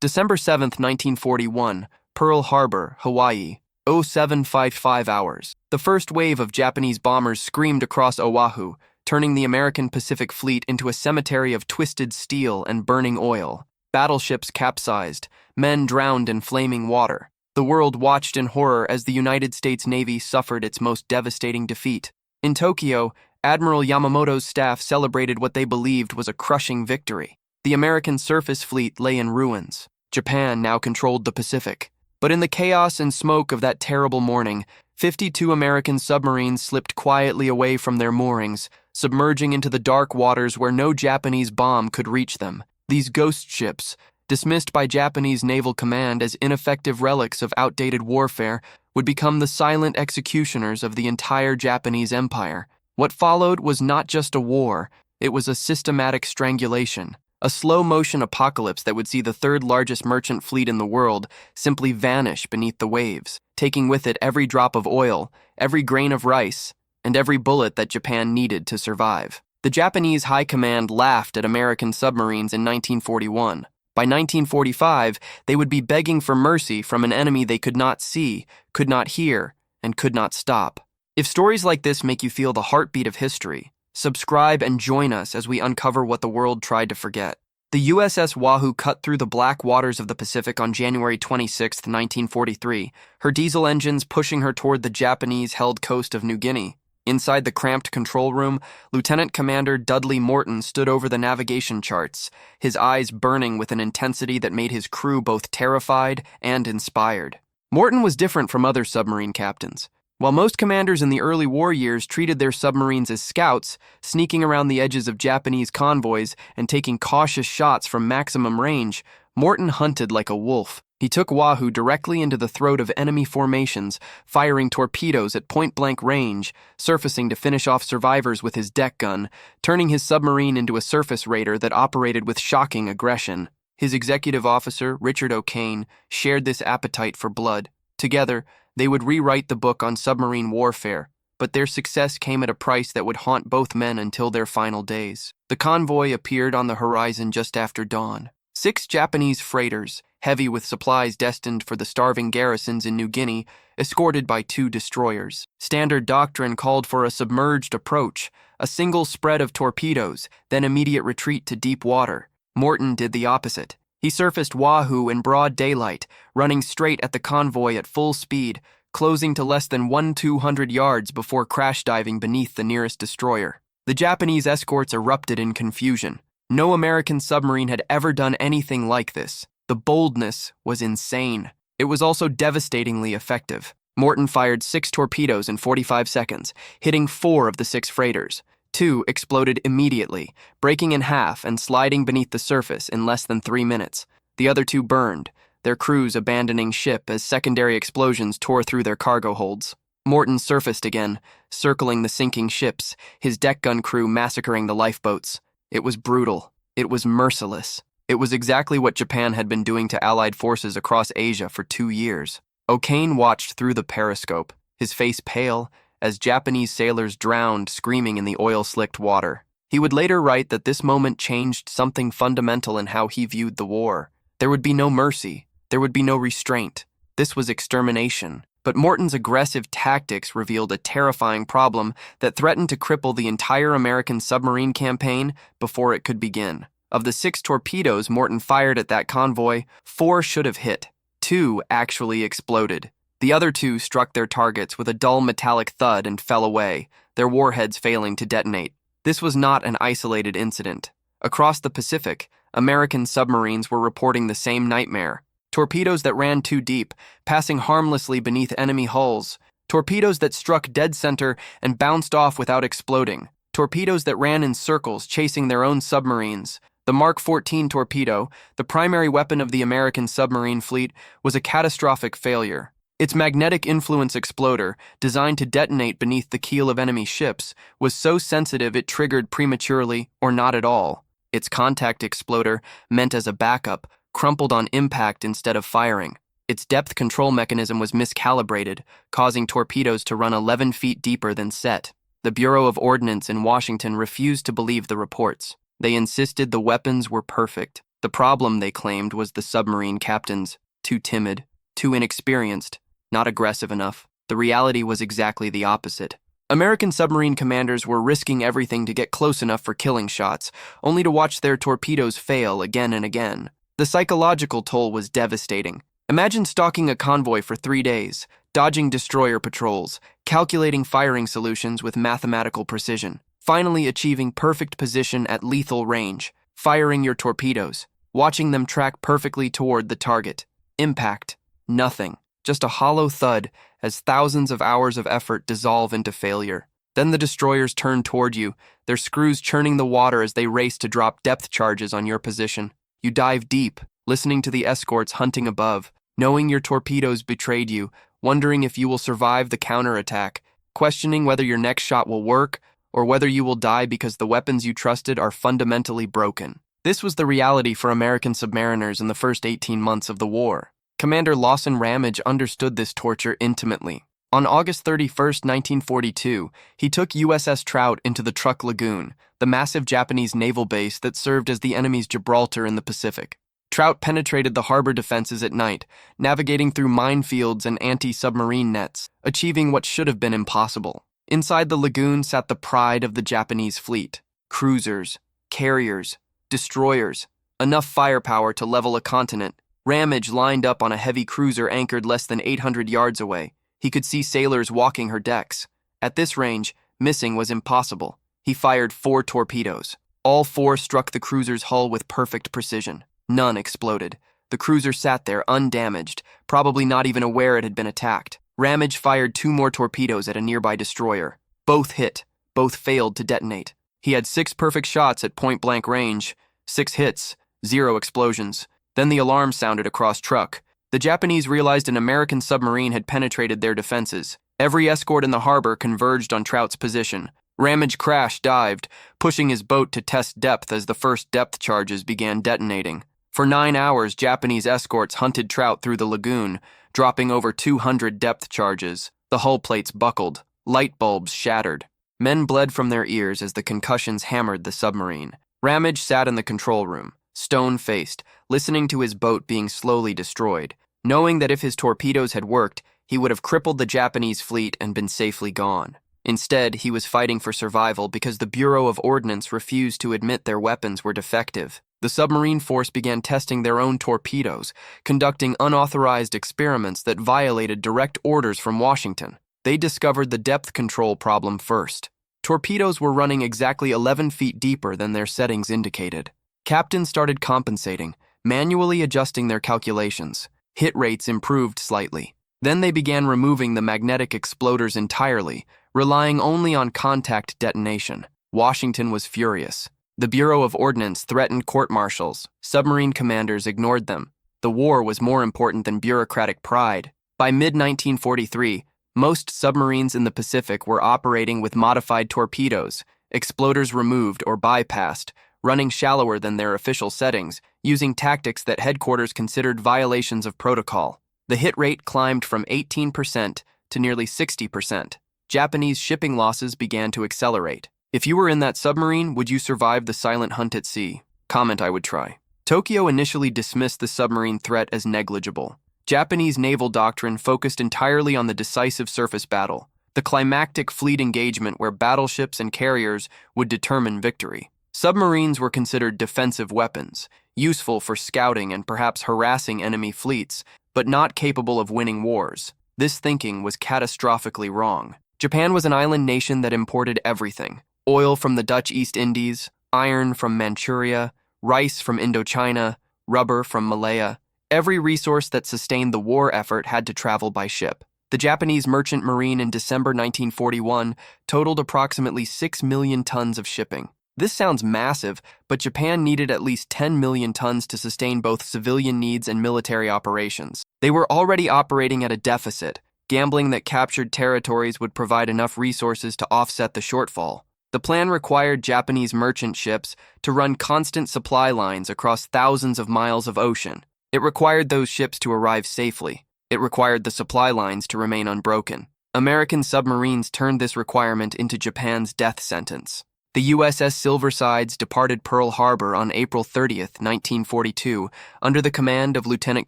December 7, 1941, Pearl Harbor, Hawaii, 0755 hours. The first wave of Japanese bombers screamed across Oahu, turning the American Pacific Fleet into a cemetery of twisted steel and burning oil. Battleships capsized, men drowned in flaming water. The world watched in horror as the United States Navy suffered its most devastating defeat. In Tokyo, Admiral Yamamoto's staff celebrated what they believed was a crushing victory. The American surface fleet lay in ruins. Japan now controlled the Pacific. But in the chaos and smoke of that terrible morning, 52 American submarines slipped quietly away from their moorings, submerging into the dark waters where no Japanese bomb could reach them. These ghost ships, dismissed by Japanese naval command as ineffective relics of outdated warfare, would become the silent executioners of the entire Japanese empire. What followed was not just a war, it was a systematic strangulation. A slow-motion apocalypse that would see the third largest merchant fleet in the world simply vanish beneath the waves, taking with it every drop of oil, every grain of rice, and every bullet that Japan needed to survive. The Japanese high command laughed at American submarines in 1941. By 1945, they would be begging for mercy from an enemy they could not see, could not hear, and could not stop. If stories like this make you feel the heartbeat of history, subscribe and join us as we uncover what the world tried to forget. The USS Wahoo cut through the black waters of the Pacific on January 26, 1943, her diesel engines pushing her toward the Japanese-held coast of New Guinea. Inside the cramped control room, Lieutenant Commander Dudley Morton stood over the navigation charts, his eyes burning with an intensity that made his crew both terrified and inspired. Morton was different from other submarine captains. While most commanders in the early war years treated their submarines as scouts, sneaking around the edges of Japanese convoys and taking cautious shots from maximum range, Morton hunted like a wolf. He took Wahoo directly into the throat of enemy formations, firing torpedoes at point-blank range, surfacing to finish off survivors with his deck gun, turning his submarine into a surface raider that operated with shocking aggression. His executive officer, Richard O'Kane, shared this appetite for blood. Together, they would rewrite the book on submarine warfare, but their success came at a price that would haunt both men until their final days. The convoy appeared on the horizon just after dawn. 6 Japanese freighters, heavy with supplies destined for the starving garrisons in New Guinea, escorted by 2 destroyers. Standard doctrine called for a submerged approach, a single spread of torpedoes, then immediate retreat to deep water. Morton did the opposite. He surfaced Wahoo in broad daylight, running straight at the convoy at full speed, closing to less than 200 yards before crash diving beneath the nearest destroyer. The Japanese escorts erupted in confusion. No American submarine had ever done anything like this. The boldness was insane. It was also devastatingly effective. Morton fired 6 torpedoes in 45 seconds, hitting 4 of the 6 freighters. 2 exploded immediately, breaking in half and sliding beneath the surface in less than 3 minutes. The other 2 burned, their crews abandoning ship as secondary explosions tore through their cargo holds. Morton surfaced again, circling the sinking ships, his deck gun crew massacring the lifeboats. It was brutal. It was merciless. It was exactly what Japan had been doing to Allied forces across Asia for 2 years. O'Kane watched through the periscope, his face pale, as Japanese sailors drowned screaming in the oil-slicked water. He would later write that this moment changed something fundamental in how he viewed the war. There would be no mercy. There would be no restraint. This was extermination. But Morton's aggressive tactics revealed a terrifying problem that threatened to cripple the entire American submarine campaign before it could begin. Of the 6 torpedoes Morton fired at that convoy, 4 should have hit. 2 actually exploded. The other 2 struck their targets with a dull metallic thud and fell away, their warheads failing to detonate. This was not an isolated incident. Across the Pacific, American submarines were reporting the same nightmare. Torpedoes that ran too deep, passing harmlessly beneath enemy hulls. Torpedoes that struck dead center and bounced off without exploding. Torpedoes that ran in circles, chasing their own submarines. The Mark 14 torpedo, the primary weapon of the American submarine fleet, was a catastrophic failure. Its magnetic influence exploder, designed to detonate beneath the keel of enemy ships, was so sensitive it triggered prematurely or not at all. Its contact exploder, meant as a backup, crumpled on impact instead of firing. Its depth control mechanism was miscalibrated, causing torpedoes to run 11 feet deeper than set. The Bureau of Ordnance in Washington refused to believe the reports. They insisted the weapons were perfect. The problem, they claimed, was the submarine captains. Too timid, too inexperienced, not aggressive enough. The reality was exactly the opposite. American submarine commanders were risking everything to get close enough for killing shots, only to watch their torpedoes fail again and again. The psychological toll was devastating. Imagine stalking a convoy for 3 days, dodging destroyer patrols, calculating firing solutions with mathematical precision, finally achieving perfect position at lethal range, firing your torpedoes, watching them track perfectly toward the target. Impact. Nothing. Just a hollow thud as thousands of hours of effort dissolve into failure. Then the destroyers turn toward you, their screws churning the water as they race to drop depth charges on your position. You dive deep, listening to the escorts hunting above, knowing your torpedoes betrayed you, wondering if you will survive the counterattack, questioning whether your next shot will work or whether you will die because the weapons you trusted are fundamentally broken. This was the reality for American submariners in the first 18 months of the war. Commander Lawson Ramage understood this torture intimately. On August 31, 1942, he took USS Trout into the Truk Lagoon, the massive Japanese naval base that served as the enemy's Gibraltar in the Pacific. Trout penetrated the harbor defenses at night, navigating through minefields and anti-submarine nets, achieving what should have been impossible. Inside the lagoon sat the pride of the Japanese fleet: cruisers, carriers, destroyers, enough firepower to level a continent. Ramage lined up on a heavy cruiser anchored less than 800 yards away. He could see sailors walking her decks. At this range, missing was impossible. He fired 4 torpedoes. All 4 struck the cruiser's hull with perfect precision. None exploded. The cruiser sat there undamaged, probably not even aware it had been attacked. Ramage fired 2 more torpedoes at a nearby destroyer. Both hit. Both failed to detonate. He had 6 perfect shots at point-blank range. 6 hits, 0 explosions. Then the alarm sounded across Truk. The Japanese realized an American submarine had penetrated their defenses. Every escort in the harbor converged on Trout's position. Ramage crash-dived, pushing his boat to test depth as the first depth charges began detonating. For 9 hours, Japanese escorts hunted Trout through the lagoon, dropping over 200 depth charges. The hull plates buckled. Light bulbs shattered. Men bled from their ears as the concussions hammered the submarine. Ramage sat in the control room, stone-faced, listening to his boat being slowly destroyed, knowing that if his torpedoes had worked, he would have crippled the Japanese fleet and been safely gone. Instead, he was fighting for survival because the Bureau of Ordnance refused to admit their weapons were defective. The submarine force began testing their own torpedoes, conducting unauthorized experiments that violated direct orders from Washington. They discovered the depth control problem first. Torpedoes were running exactly 11 feet deeper than their settings indicated. Captains started compensating, manually adjusting their calculations. Hit rates improved slightly. Then they began removing the magnetic exploders entirely, relying only on contact detonation. Washington was furious. The Bureau of Ordnance threatened court-martials. Submarine commanders ignored them. The war was more important than bureaucratic pride. By mid-1943, most submarines in the Pacific were operating with modified torpedoes, exploders removed or bypassed, running shallower than their official settings, using tactics that headquarters considered violations of protocol. The hit rate climbed from 18% to nearly 60%. Japanese shipping losses began to accelerate. If you were in that submarine, would you survive the silent hunt at sea? Comment I would try. Tokyo initially dismissed the submarine threat as negligible. Japanese naval doctrine focused entirely on the decisive surface battle, the climactic fleet engagement where battleships and carriers would determine victory. Submarines were considered defensive weapons, useful for scouting and perhaps harassing enemy fleets, but not capable of winning wars. This thinking was catastrophically wrong. Japan was an island nation that imported everything: oil from the Dutch East Indies, iron from Manchuria, rice from Indochina, rubber from Malaya. Every resource that sustained the war effort had to travel by ship. The Japanese merchant marine in December 1941 totaled approximately 6 million tons of shipping. This sounds massive, but Japan needed at least 10 million tons to sustain both civilian needs and military operations. They were already operating at a deficit, gambling that captured territories would provide enough resources to offset the shortfall. The plan required Japanese merchant ships to run constant supply lines across thousands of miles of ocean. It required those ships to arrive safely. It required the supply lines to remain unbroken. American submarines turned this requirement into Japan's death sentence. The USS Silversides departed Pearl Harbor on April 30th, 1942, under the command of Lieutenant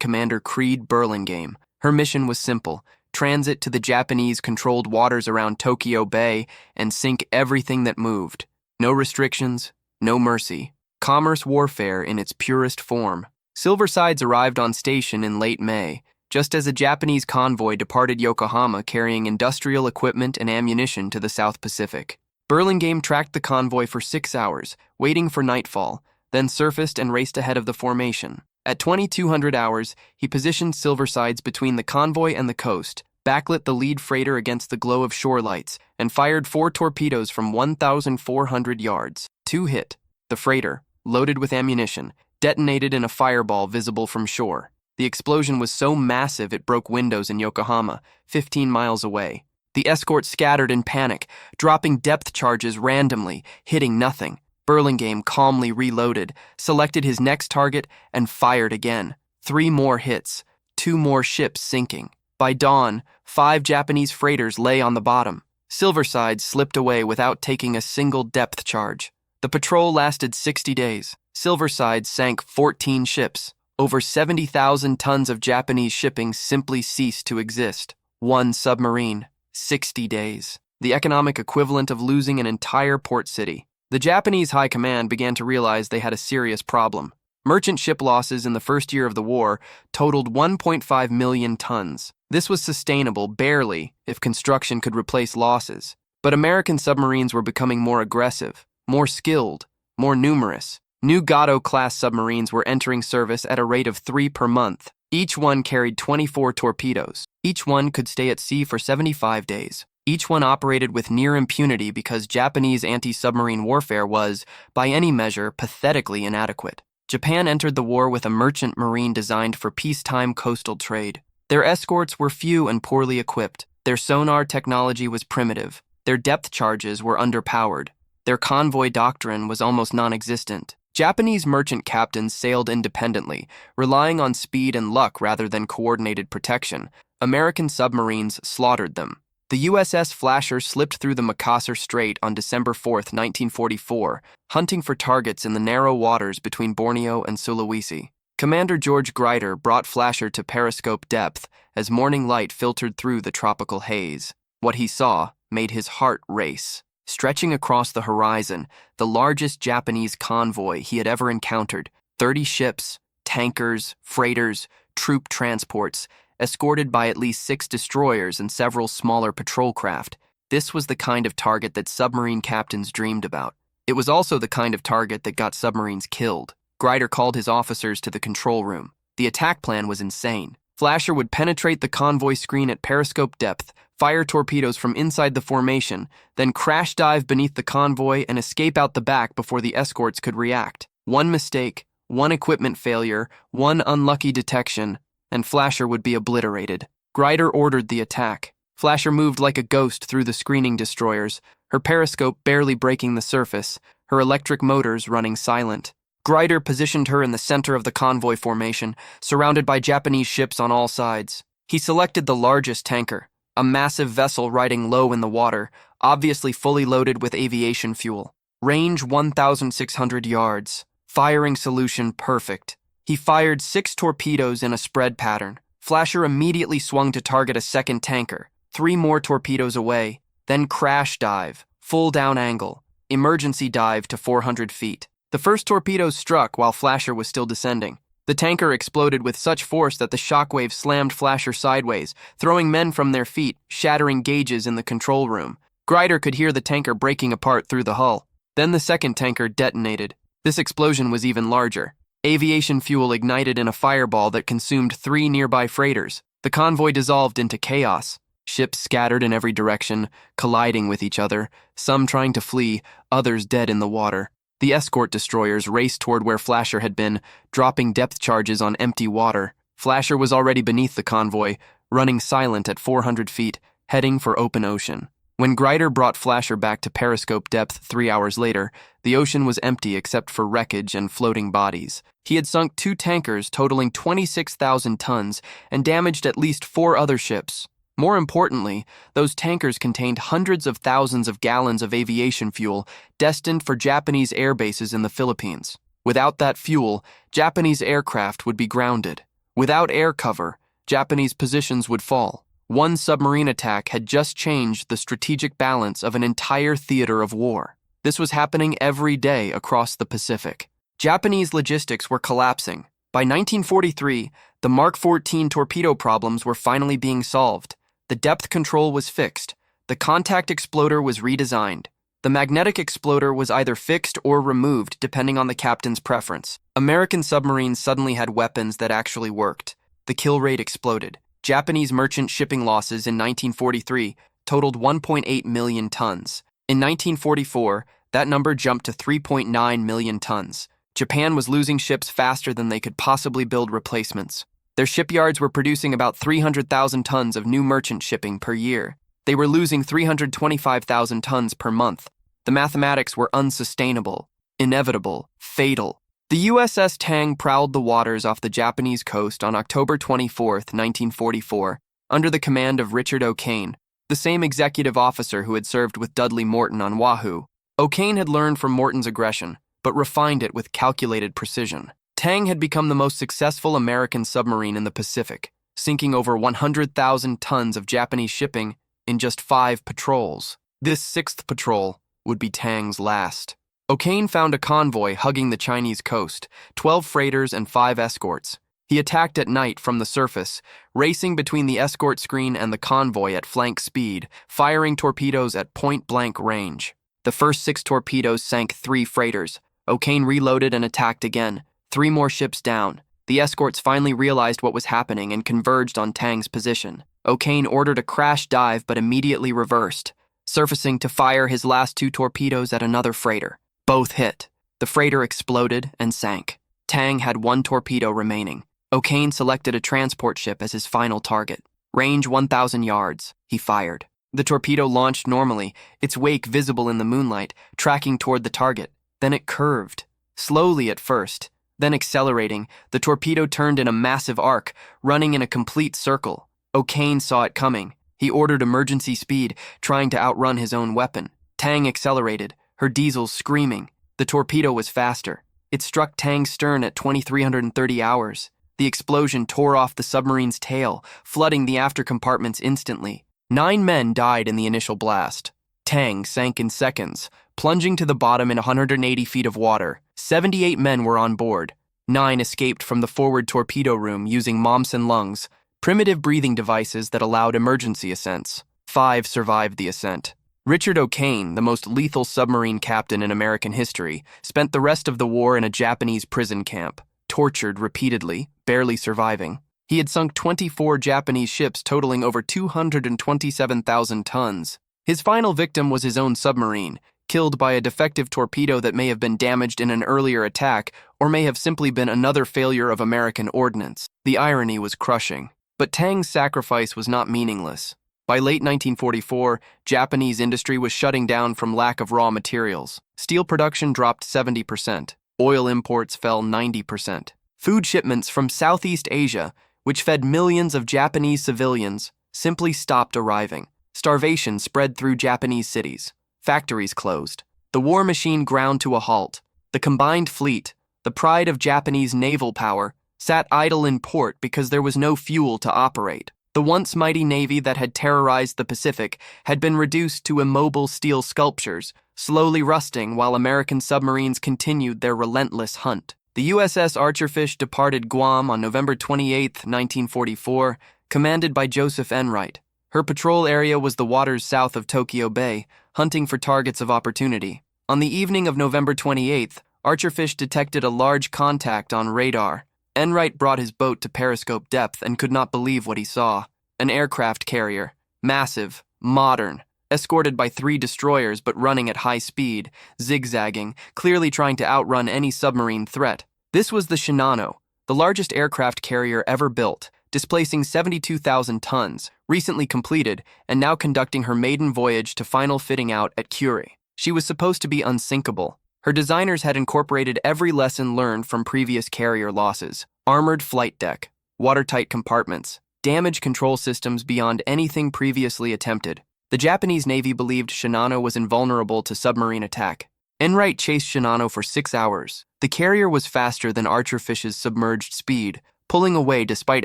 Commander Creed Burlingame. Her mission was simple: transit to the Japanese-controlled waters around Tokyo Bay and sink everything that moved. No restrictions, no mercy. Commerce warfare in its purest form. Silversides arrived on station in late May, just as a Japanese convoy departed Yokohama carrying industrial equipment and ammunition to the South Pacific. Burlingame tracked the convoy for 6 hours, waiting for nightfall, then surfaced and raced ahead of the formation. At 2200 hours, he positioned Silversides between the convoy and the coast, backlit the lead freighter against the glow of shore lights, and fired 4 torpedoes from 1,400 yards. 2 hit. The freighter, loaded with ammunition, detonated in a fireball visible from shore. The explosion was so massive it broke windows in Yokohama, 15 miles away. The escort scattered in panic, dropping depth charges randomly, hitting nothing. Burlingame calmly reloaded, selected his next target, and fired again. 3 more hits, 2 more ships sinking. By dawn, 5 Japanese freighters lay on the bottom. Silverside slipped away without taking a single depth charge. The patrol lasted 60 days. Silverside sank 14 ships. Over 70,000 tons of Japanese shipping simply ceased to exist. 1 submarine. 60 days. The economic equivalent of losing an entire port city. The Japanese High Command began to realize they had a serious problem. Merchant ship losses in the first year of the war totaled 1.5 million tons. This was sustainable barely if construction could replace losses. But American submarines were becoming more aggressive, more skilled, more numerous. New Gato-class submarines were entering service at a rate of 3 per month. Each one carried 24 torpedoes. Each one could stay at sea for 75 days. Each one operated with near impunity because Japanese anti-submarine warfare was, by any measure, pathetically inadequate. Japan entered the war with a merchant marine designed for peacetime coastal trade. Their escorts were few and poorly equipped. Their sonar technology was primitive. Their depth charges were underpowered. Their convoy doctrine was almost non-existent. Japanese merchant captains sailed independently, relying on speed and luck rather than coordinated protection. American submarines slaughtered them. The USS Flasher slipped through the Makassar Strait on December 4, 1944, hunting for targets in the narrow waters between Borneo and Sulawesi. Commander George Grider brought Flasher to periscope depth as morning light filtered through the tropical haze. What he saw made his heart race. Stretching across the horizon, the largest Japanese convoy he had ever encountered, 30 ships, tankers, freighters, troop transports, escorted by at least 6 destroyers and several smaller patrol craft. This was the kind of target that submarine captains dreamed about. It was also the kind of target that got submarines killed. Grider called his officers to the control room. The attack plan was insane. Flasher would penetrate the convoy screen at periscope depth, fire torpedoes from inside the formation, then crash dive beneath the convoy and escape out the back before the escorts could react. One mistake, one equipment failure, one unlucky detection, and Flasher would be obliterated. Grider ordered the attack. Flasher moved like a ghost through the screening destroyers, her periscope barely breaking the surface, her electric motors running silent. Grider positioned her in the center of the convoy formation, surrounded by Japanese ships on all sides. He selected the largest tanker, a massive vessel riding low in the water, obviously fully loaded with aviation fuel. Range 1,600 yards. Firing solution perfect. He fired 6 torpedoes in a spread pattern. Flasher immediately swung to target a second tanker, 3 more torpedoes away, then crash dive, full down angle, emergency dive to 400 feet. The first torpedoes struck while Flasher was still descending. The tanker exploded with such force that the shockwave slammed Flasher sideways, throwing men from their feet, shattering gauges in the control room. Grider could hear the tanker breaking apart through the hull. Then the second tanker detonated. This explosion was even larger. Aviation fuel ignited in a fireball that consumed 3 nearby freighters. The convoy dissolved into chaos. Ships scattered in every direction, colliding with each other, some trying to flee, others dead in the water. The escort destroyers raced toward where Flasher had been, dropping depth charges on empty water. Flasher was already beneath the convoy, running silent at 400 feet, heading for open ocean. When Grider brought Flasher back to periscope depth 3 hours later, the ocean was empty except for wreckage and floating bodies. He had sunk 2 tankers totaling 26,000 tons and damaged at least 4 other ships. More importantly, those tankers contained hundreds of thousands of gallons of aviation fuel destined for Japanese air bases in the Philippines. Without that fuel, Japanese aircraft would be grounded. Without air cover, Japanese positions would fall. One submarine attack had just changed the strategic balance of an entire theater of war. This was happening every day across the Pacific. Japanese logistics were collapsing. By 1943, the Mark 14 torpedo problems were finally being solved. The depth control was fixed. The contact exploder was redesigned. The magnetic exploder was either fixed or removed depending on the captain's preference. American submarines suddenly had weapons that actually worked. The kill rate exploded. Japanese merchant shipping losses in 1943 totaled 1.8 million tons. In 1944, that number jumped to 3.9 million tons. Japan was losing ships faster than they could possibly build replacements. Their shipyards were producing about 300,000 tons of new merchant shipping per year. They were losing 325,000 tons per month. The mathematics were unsustainable, inevitable, fatal. The USS Tang prowled the waters off the Japanese coast on October 24, 1944, under the command of Richard O'Kane, the same executive officer who had served with Dudley Morton on Oahu. O'Kane had learned from Morton's aggression, but refined it with calculated precision. Tang had become the most successful American submarine in the Pacific, sinking over 100,000 tons of Japanese shipping in just 5 patrols. This 6th patrol would be Tang's last. O'Kane found a convoy hugging the Chinese coast, 12 freighters and 5 escorts. He attacked at night from the surface, racing between the escort screen and the convoy at flank speed, firing torpedoes at point-blank range. The first 6 torpedoes sank 3 freighters. O'Kane reloaded and attacked again, 3 more ships down. The escorts finally realized what was happening and converged on Tang's position. O'Kane ordered a crash dive but immediately reversed, surfacing to fire his last 2 torpedoes at another freighter. Both hit. The freighter exploded and sank. Tang had 1 torpedo remaining. O'Kane selected a transport ship as his final target. Range 1,000 yards. He fired. The torpedo launched normally, its wake visible in the moonlight, tracking toward the target. Then it curved. Slowly at first. Then accelerating, the torpedo turned in a massive arc, running in a complete circle. O'Kane saw it coming. He ordered emergency speed, trying to outrun his own weapon. Tang accelerated, her diesels screaming. The torpedo was faster. It struck Tang's stern at 2,330 hours. The explosion tore off the submarine's tail, flooding the after compartments instantly. 9 men died in the initial blast. Tang sank in seconds, plunging to the bottom in 180 feet of water. 78 men were on board. 9 escaped from the forward torpedo room using Momsen lungs, primitive breathing devices that allowed emergency ascents. 5 survived the ascent. Richard O'Kane, the most lethal submarine captain in American history, spent the rest of the war in a Japanese prison camp, tortured repeatedly, barely surviving. He had sunk 24 Japanese ships totaling over 227,000 tons. His final victim was his own submarine, killed by a defective torpedo that may have been damaged in an earlier attack or may have simply been another failure of American ordnance. The irony was crushing. But Tang's sacrifice was not meaningless. By late 1944, Japanese industry was shutting down from lack of raw materials. Steel production dropped 70%. Oil imports fell 90%. Food shipments from Southeast Asia, which fed millions of Japanese civilians, simply stopped arriving. Starvation spread through Japanese cities. Factories closed. The war machine ground to a halt. The combined fleet, the pride of Japanese naval power, sat idle in port because there was no fuel to operate. The once mighty navy that had terrorized the Pacific had been reduced to immobile steel sculptures, slowly rusting while American submarines continued their relentless hunt. The USS Archerfish departed Guam on November 28, 1944, commanded by Joseph Enright. Her patrol area was the waters south of Tokyo Bay, hunting for targets of opportunity. On the evening of November 28th, Archerfish detected a large contact on radar. Enright brought his boat to periscope depth and could not believe what he saw. An aircraft carrier, massive, modern, escorted by 3 destroyers but running at high speed, zigzagging, clearly trying to outrun any submarine threat. This was the Shinano, the largest aircraft carrier ever built, displacing 72,000 tons, recently completed, and now conducting her maiden voyage to final fitting out at Curie. She was supposed to be unsinkable. Her designers had incorporated every lesson learned from previous carrier losses: armored flight deck, watertight compartments, damage control systems beyond anything previously attempted. The Japanese Navy believed Shinano was invulnerable to submarine attack. Enright chased Shinano for 6 hours. The carrier was faster than Archerfish's submerged speed, pulling away despite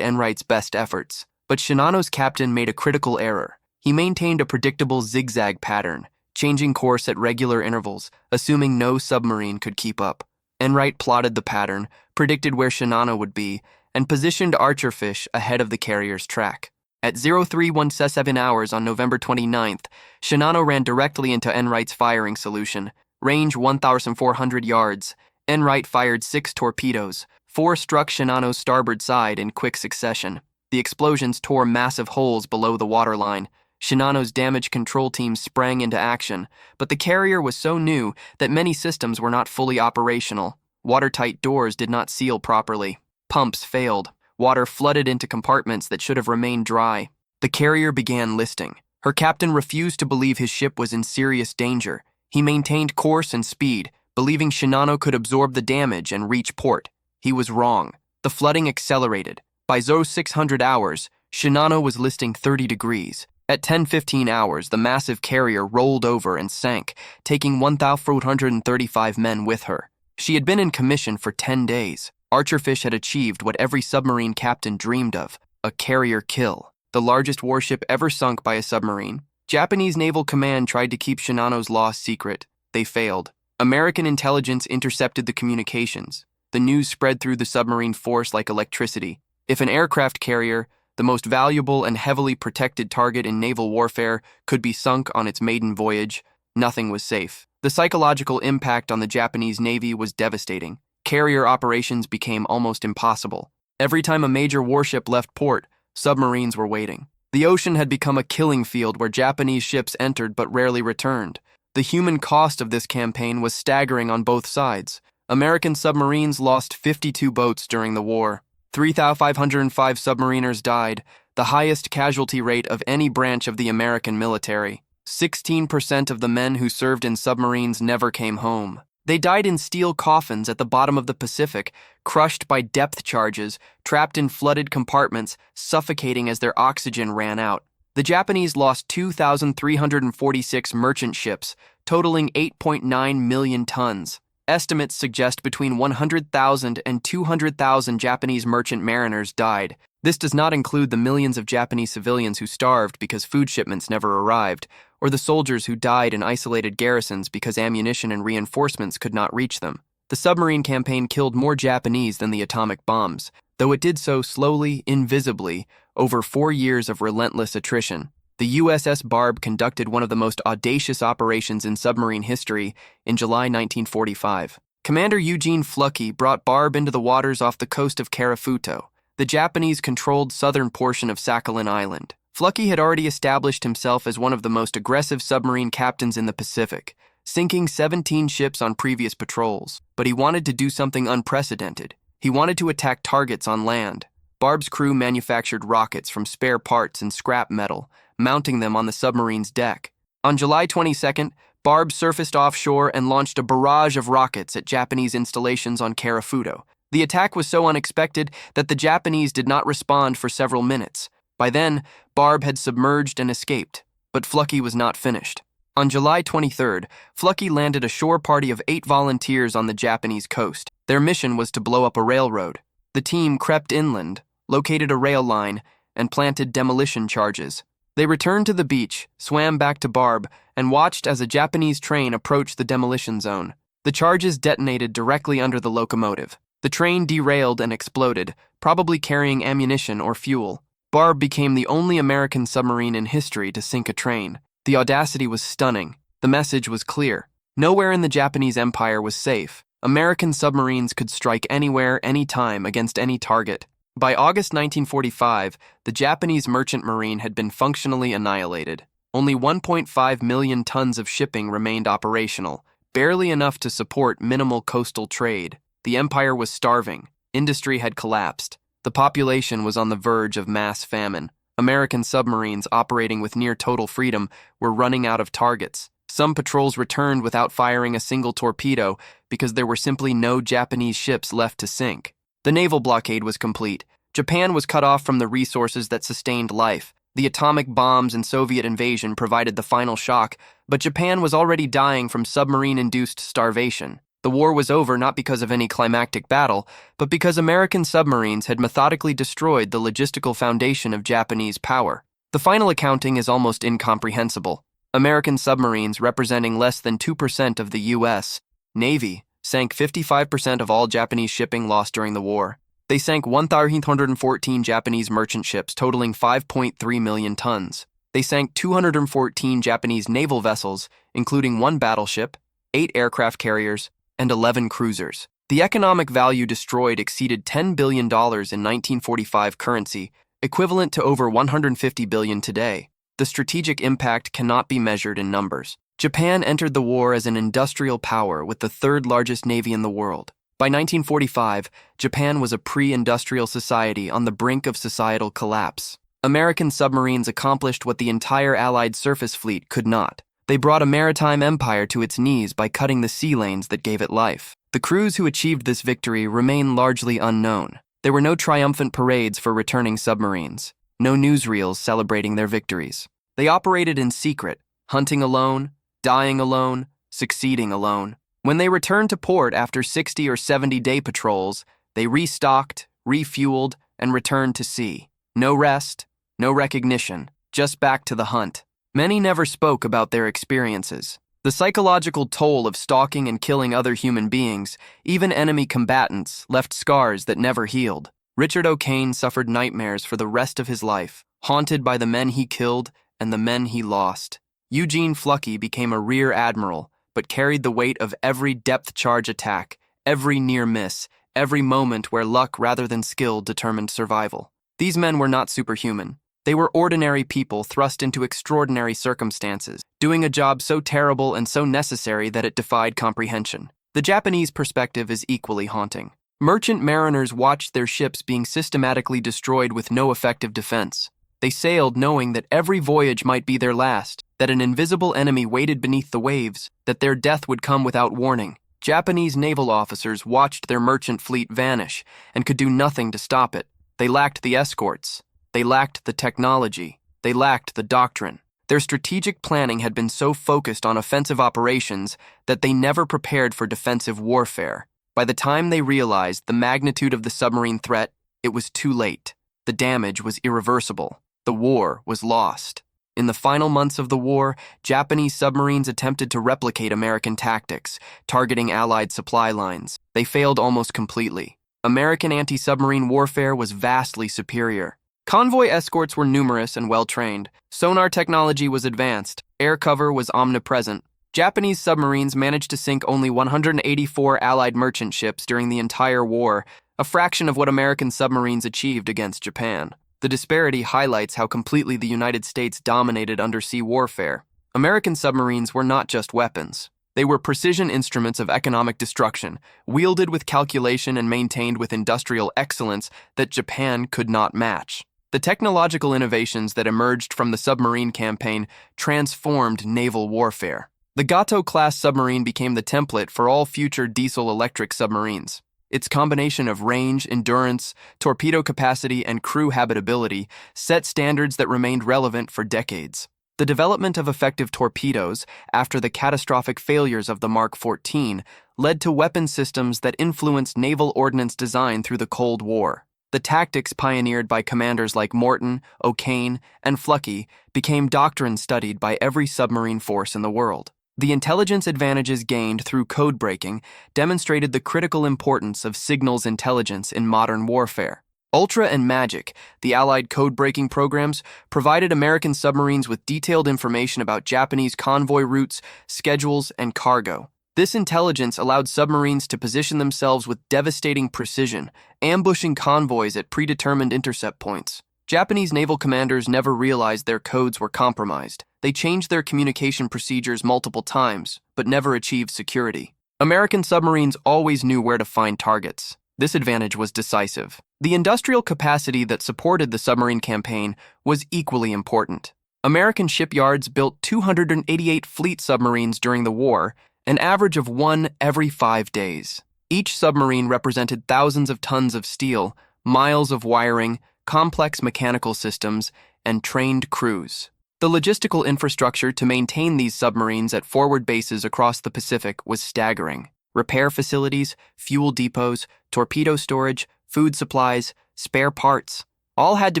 Enright's best efforts. But Shinano's captain made a critical error. He maintained a predictable zigzag pattern, changing course at regular intervals, assuming no submarine could keep up. Enright plotted the pattern, predicted where Shinano would be, and positioned Archerfish ahead of the carrier's track. At 0317 hours on November 29th, Shinano ran directly into Enright's firing solution, range 1,400 yards. Enright fired 6 torpedoes. 4 struck Shinano's starboard side in quick succession. The explosions tore massive holes below the waterline. Shinano's damage control team sprang into action, but the carrier was so new that many systems were not fully operational. Watertight doors did not seal properly. Pumps failed. Water flooded into compartments that should have remained dry. The carrier began listing. Her captain refused to believe his ship was in serious danger. He maintained course and speed, believing Shinano could absorb the damage and reach port. He was wrong. The flooding accelerated. By 0600 hours, Shinano was listing 30 degrees. At 10:15 hours, the massive carrier rolled over and sank, taking 1,435 men with her. She had been in commission for 10 days. Archerfish had achieved what every submarine captain dreamed of, a carrier kill, the largest warship ever sunk by a submarine. Japanese Naval Command tried to keep Shinano's loss secret. They failed. American intelligence intercepted the communications. The news spread through the submarine force like electricity. If an aircraft carrier, the most valuable and heavily protected target in naval warfare, could be sunk on its maiden voyage, nothing was safe. The psychological impact on the Japanese Navy was devastating. Carrier operations became almost impossible. Every time a major warship left port, submarines were waiting. The ocean had become a killing field where Japanese ships entered but rarely returned. The human cost of this campaign was staggering on both sides. American submarines lost 52 boats during the war. 3,505 submariners died, the highest casualty rate of any branch of the American military. 16% of the men who served in submarines never came home. They died in steel coffins at the bottom of the Pacific, crushed by depth charges, trapped in flooded compartments, suffocating as their oxygen ran out. The Japanese lost 2,346 merchant ships, totaling 8.9 million tons. Estimates suggest between 100,000 and 200,000 Japanese merchant mariners died. This does not include the millions of Japanese civilians who starved because food shipments never arrived, or the soldiers who died in isolated garrisons because ammunition and reinforcements could not reach them. The submarine campaign killed more Japanese than the atomic bombs, though it did so slowly, invisibly, over 4 years of relentless attrition. The USS Barb conducted one of the most audacious operations in submarine history in July 1945. Commander Eugene Fluckey brought Barb into the waters off the coast of Karafuto, the Japanese-controlled southern portion of Sakhalin Island. Fluckey had already established himself as one of the most aggressive submarine captains in the Pacific, sinking 17 ships on previous patrols. But he wanted to do something unprecedented. He wanted to attack targets on land. Barb's crew manufactured rockets from spare parts and scrap metal, mounting them on the submarine's deck. On July 22nd, Barb surfaced offshore and launched a barrage of rockets at Japanese installations on Karafuto. The attack was so unexpected that the Japanese did not respond for several minutes. By then, Barb had submerged and escaped, but Fluckey was not finished. On July 23rd, Fluckey landed a shore party of 8 volunteers on the Japanese coast. Their mission was to blow up a railroad. The team crept inland, located a rail line, and planted demolition charges. They returned to the beach, swam back to Barb, and watched as a Japanese train approached the demolition zone. The charges detonated directly under the locomotive. The train derailed and exploded, probably carrying ammunition or fuel. Barb became the only American submarine in history to sink a train. The audacity was stunning. The message was clear. Nowhere in the Japanese Empire was safe. American submarines could strike anywhere, anytime, against any target. By August 1945, the Japanese merchant marine had been functionally annihilated. Only 1.5 million tons of shipping remained operational, barely enough to support minimal coastal trade. The empire was starving. Industry had collapsed. The population was on the verge of mass famine. American submarines operating with near total freedom were running out of targets. Some patrols returned without firing a single torpedo because there were simply no Japanese ships left to sink. The naval blockade was complete. Japan was cut off from the resources that sustained life. The atomic bombs and Soviet invasion provided the final shock, but Japan was already dying from submarine-induced starvation. The war was over not because of any climactic battle, but because American submarines had methodically destroyed the logistical foundation of Japanese power. The final accounting is almost incomprehensible. American submarines, representing less than 2% of the U.S. Navy, sank 55% of all Japanese shipping lost during the war. They sank 1,114 Japanese merchant ships, totaling 5.3 million tons. They sank 214 Japanese naval vessels, including 1 battleship, 8 aircraft carriers, and 11 cruisers. The economic value destroyed exceeded $10 billion in 1945 currency, equivalent to over $150 billion today. The strategic impact cannot be measured in numbers. Japan entered the war as an industrial power with the third largest navy in the world. By 1945, Japan was a pre-industrial society on the brink of societal collapse. American submarines accomplished what the entire Allied surface fleet could not. They brought a maritime empire to its knees by cutting the sea lanes that gave it life. The crews who achieved this victory remain largely unknown. There were no triumphant parades for returning submarines, no newsreels celebrating their victories. They operated in secret, hunting alone, dying alone, succeeding alone. When they returned to port after 60 or 70-day patrols, they restocked, refueled, and returned to sea. No rest, no recognition, just back to the hunt. Many never spoke about their experiences. The psychological toll of stalking and killing other human beings, even enemy combatants, left scars that never healed. Richard O'Kane suffered nightmares for the rest of his life, haunted by the men he killed and the men he lost. Eugene Fluckey became a rear admiral, but carried the weight of every depth charge attack, every near miss, every moment where luck rather than skill determined survival. These men were not superhuman. They were ordinary people thrust into extraordinary circumstances, doing a job so terrible and so necessary that it defied comprehension. The Japanese perspective is equally haunting. Merchant mariners watched their ships being systematically destroyed with no effective defense. They sailed knowing that every voyage might be their last, that an invisible enemy waited beneath the waves, that their death would come without warning. Japanese naval officers watched their merchant fleet vanish and could do nothing to stop it. They lacked the escorts. They lacked the technology. They lacked the doctrine. Their strategic planning had been so focused on offensive operations that they never prepared for defensive warfare. By the time they realized the magnitude of the submarine threat, it was too late. The damage was irreversible. The war was lost. In the final months of the war, Japanese submarines attempted to replicate American tactics, targeting Allied supply lines. They failed almost completely. American anti-submarine warfare was vastly superior. Convoy escorts were numerous and well-trained. Sonar technology was advanced. Air cover was omnipresent. Japanese submarines managed to sink only 184 Allied merchant ships during the entire war, a fraction of what American submarines achieved against Japan. The disparity highlights how completely the United States dominated undersea warfare. American submarines were not just weapons. They were precision instruments of economic destruction, wielded with calculation and maintained with industrial excellence that Japan could not match. The technological innovations that emerged from the submarine campaign transformed naval warfare. The Gato-class submarine became the template for all future diesel-electric submarines. Its combination of range, endurance, torpedo capacity, and crew habitability set standards that remained relevant for decades. The development of effective torpedoes, after the catastrophic failures of the Mark 14, led to weapon systems that influenced naval ordnance design through the Cold War. The tactics pioneered by commanders like Morton, O'Kane, and Fluckey became doctrine studied by every submarine force in the world. The intelligence advantages gained through code breaking demonstrated the critical importance of signals intelligence in modern warfare. Ultra and Magic, the Allied code-breaking programs, provided American submarines with detailed information about Japanese convoy routes, schedules, and cargo. This intelligence allowed submarines to position themselves with devastating precision, ambushing convoys at predetermined intercept points. Japanese naval commanders never realized their codes were compromised. They changed their communication procedures multiple times, but never achieved security. American submarines always knew where to find targets. This advantage was decisive. The industrial capacity that supported the submarine campaign was equally important. American shipyards built 288 fleet submarines during the war, an average of one every 5 days. Each submarine represented thousands of tons of steel, miles of wiring, complex mechanical systems, and trained crews. The logistical infrastructure to maintain these submarines at forward bases across the Pacific was staggering. Repair facilities, fuel depots, torpedo storage, food supplies, spare parts, all had to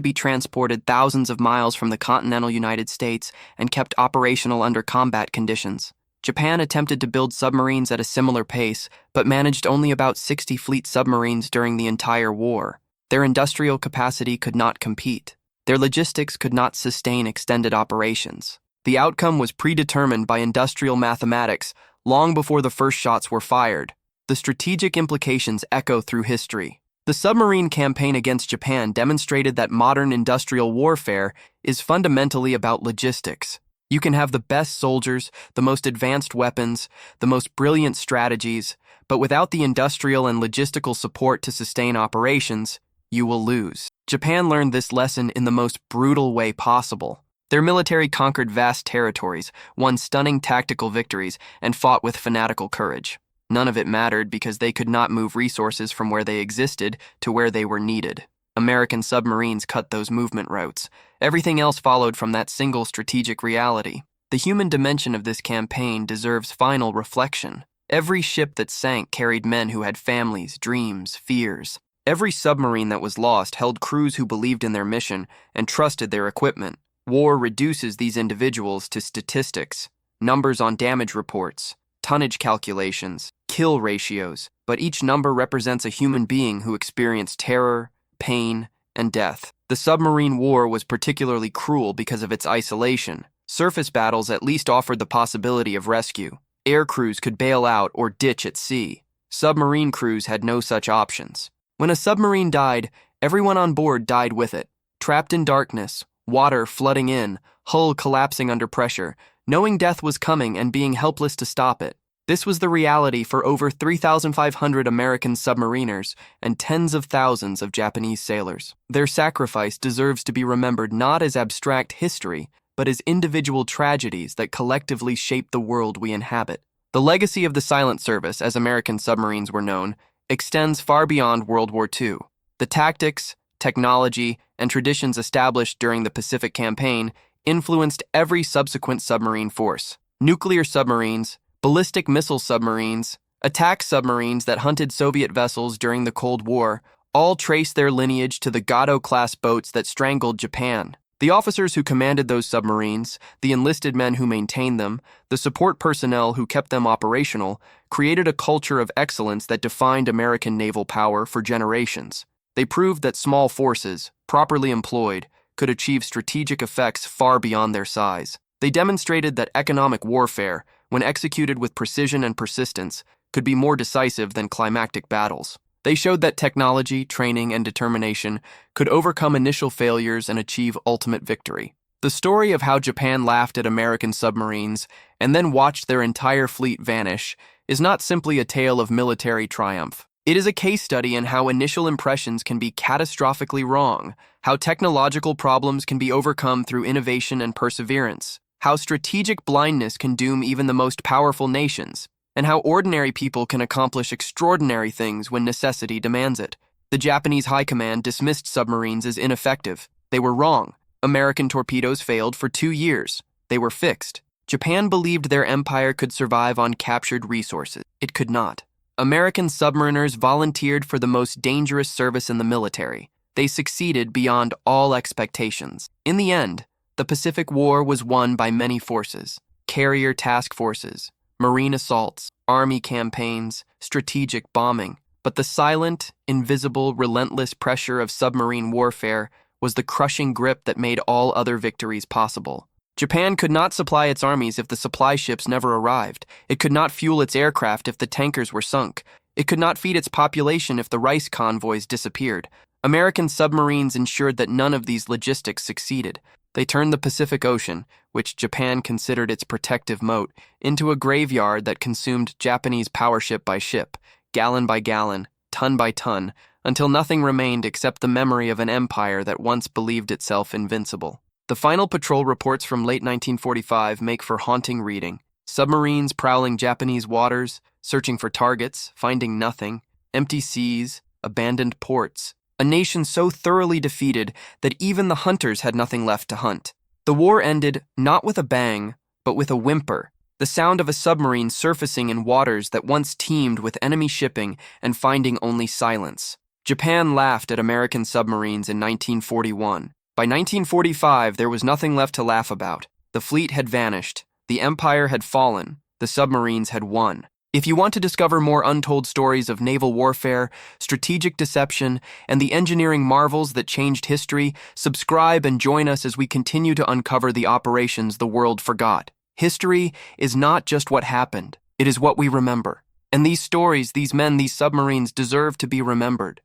be transported thousands of miles from the continental United States and kept operational under combat conditions. Japan attempted to build submarines at a similar pace, but managed only about 60 fleet submarines during the entire war. Their industrial capacity could not compete. Their logistics could not sustain extended operations. The outcome was predetermined by industrial mathematics long before the first shots were fired. The strategic implications echo through history. The submarine campaign against Japan demonstrated that modern industrial warfare is fundamentally about logistics. You can have the best soldiers, the most advanced weapons, the most brilliant strategies, but without the industrial and logistical support to sustain operations, you will lose. Japan learned this lesson in the most brutal way possible. Their military conquered vast territories, won stunning tactical victories, and fought with fanatical courage. None of it mattered because they could not move resources from where they existed to where they were needed. American submarines cut those movement routes. Everything else followed from that single strategic reality. The human dimension of this campaign deserves final reflection. Every ship that sank carried men who had families, dreams, fears. Every submarine that was lost held crews who believed in their mission and trusted their equipment. War reduces these individuals to statistics, numbers on damage reports, tonnage calculations, kill ratios, but each number represents a human being who experienced terror, pain, and death. The submarine war was particularly cruel because of its isolation. Surface battles at least offered the possibility of rescue. Air crews could bail out or ditch at sea. Submarine crews had no such options. When a submarine died, everyone on board died with it. Trapped in darkness, water flooding in, hull collapsing under pressure, knowing death was coming and being helpless to stop it. This was the reality for over 3,500 American submariners and tens of thousands of Japanese sailors. Their sacrifice deserves to be remembered not as abstract history, but as individual tragedies that collectively shape the world we inhabit. The legacy of the silent service, as American submarines were known, extends far beyond World War II. The tactics, technology, and traditions established during the Pacific Campaign influenced every subsequent submarine force. Nuclear submarines, ballistic missile submarines, attack submarines that hunted Soviet vessels during the Cold War all trace their lineage to the Gado-class boats that strangled Japan. The officers who commanded those submarines, the enlisted men who maintained them, the support personnel who kept them operational, created a culture of excellence that defined American naval power for generations. They proved that small forces, properly employed, could achieve strategic effects far beyond their size. They demonstrated that economic warfare, when executed with precision and persistence, could be more decisive than climactic battles. They showed that technology, training, and determination could overcome initial failures and achieve ultimate victory. The story of how Japan laughed at American submarines and then watched their entire fleet vanish is not simply a tale of military triumph. It is a case study in how initial impressions can be catastrophically wrong, how technological problems can be overcome through innovation and perseverance, how strategic blindness can doom even the most powerful nations, and how ordinary people can accomplish extraordinary things when necessity demands it. The Japanese High Command dismissed submarines as ineffective. They were wrong. American torpedoes failed for 2 years. They were fixed. Japan believed their empire could survive on captured resources. It could not. American submariners volunteered for the most dangerous service in the military. They succeeded beyond all expectations. In the end, the Pacific War was won by many forces: carrier task forces, marine assaults, army campaigns, strategic bombing. But the silent, invisible, relentless pressure of submarine warfare was the crushing grip that made all other victories possible. Japan could not supply its armies if the supply ships never arrived. It could not fuel its aircraft if the tankers were sunk. It could not feed its population if the rice convoys disappeared. American submarines ensured that none of these logistics succeeded. They turned the Pacific Ocean, which Japan considered its protective moat, into a graveyard that consumed Japanese power ship by ship, gallon by gallon, ton by ton, until nothing remained except the memory of an empire that once believed itself invincible. The final patrol reports from late 1945 make for haunting reading. Submarines prowling Japanese waters, searching for targets, finding nothing, empty seas, abandoned ports. a nation so thoroughly defeated that even the hunters had nothing left to hunt. The war ended not with a bang, but with a whimper, the sound of a submarine surfacing in waters that once teemed with enemy shipping and finding only silence. Japan laughed at American submarines in 1941. By 1945, there was nothing left to laugh about. The fleet had vanished, the empire had fallen, the submarines had won. If you want to discover more untold stories of naval warfare, strategic deception, and the engineering marvels that changed history, subscribe and join us as we continue to uncover the operations the world forgot. History is not just what happened, it is what we remember. And these stories, these men, these submarines deserve to be remembered.